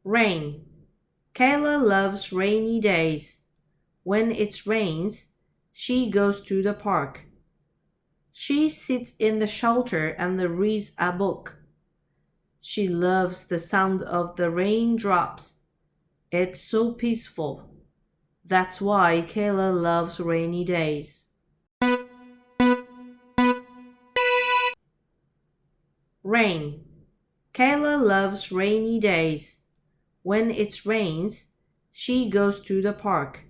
Rain. Kayla loves rainy days. When it rains, she goes to the park. She sits in the shelter and reads a book. She loves the sound of the raindrops. It's so peaceful. That's why Kayla loves rainy days. Rain. Kayla loves rainy days. When it rains, she goes to the park.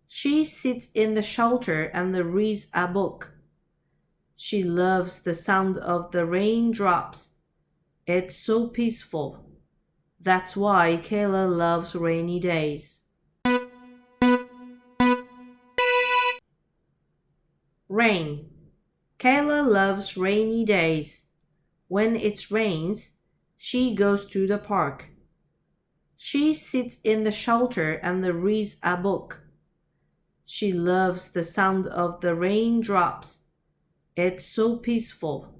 She sits in the shelter and reads a book. She loves the sound of the raindrops. It's so peaceful. That's why Kayla loves rainy days. Rain. Kayla loves rainy days. When it rains, she goes to the park. She sits in the shelter and reads a book. She loves the sound of the raindrops. It's so peaceful.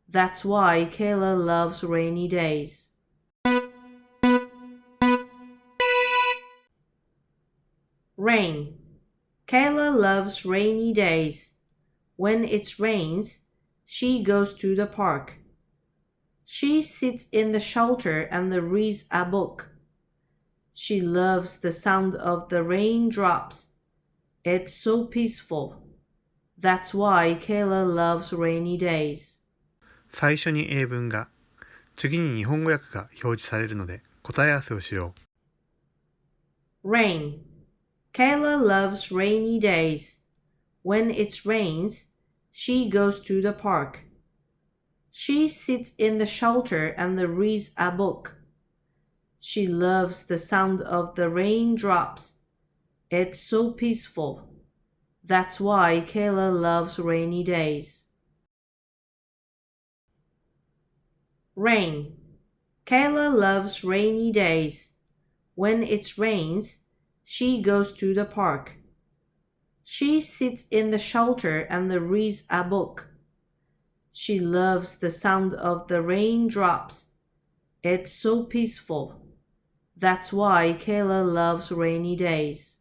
That's why Kayla loves rainy days. Rain. Kayla loves rainy days. When it rains, she goes to the park. She sits in the shelter and reads a book. She loves the sound of the raindrops. It's so peaceful. That's why Kayla loves rainy days. 最初に英文が、次に日本語訳が表示されるので答え合わせをしよう。Rain. Kayla loves rainy days. When it rains, she goes to the park. She sits in the shelter and reads a book. She loves the sound of the raindrops. It's so peaceful. That's why Kayla loves rainy days. Rain. Kayla loves rainy days. When it rains, she goes to the park. She sits in the shelter and reads a book. She loves the sound of the raindrops. It's so peaceful. That's why Kayla loves rainy days.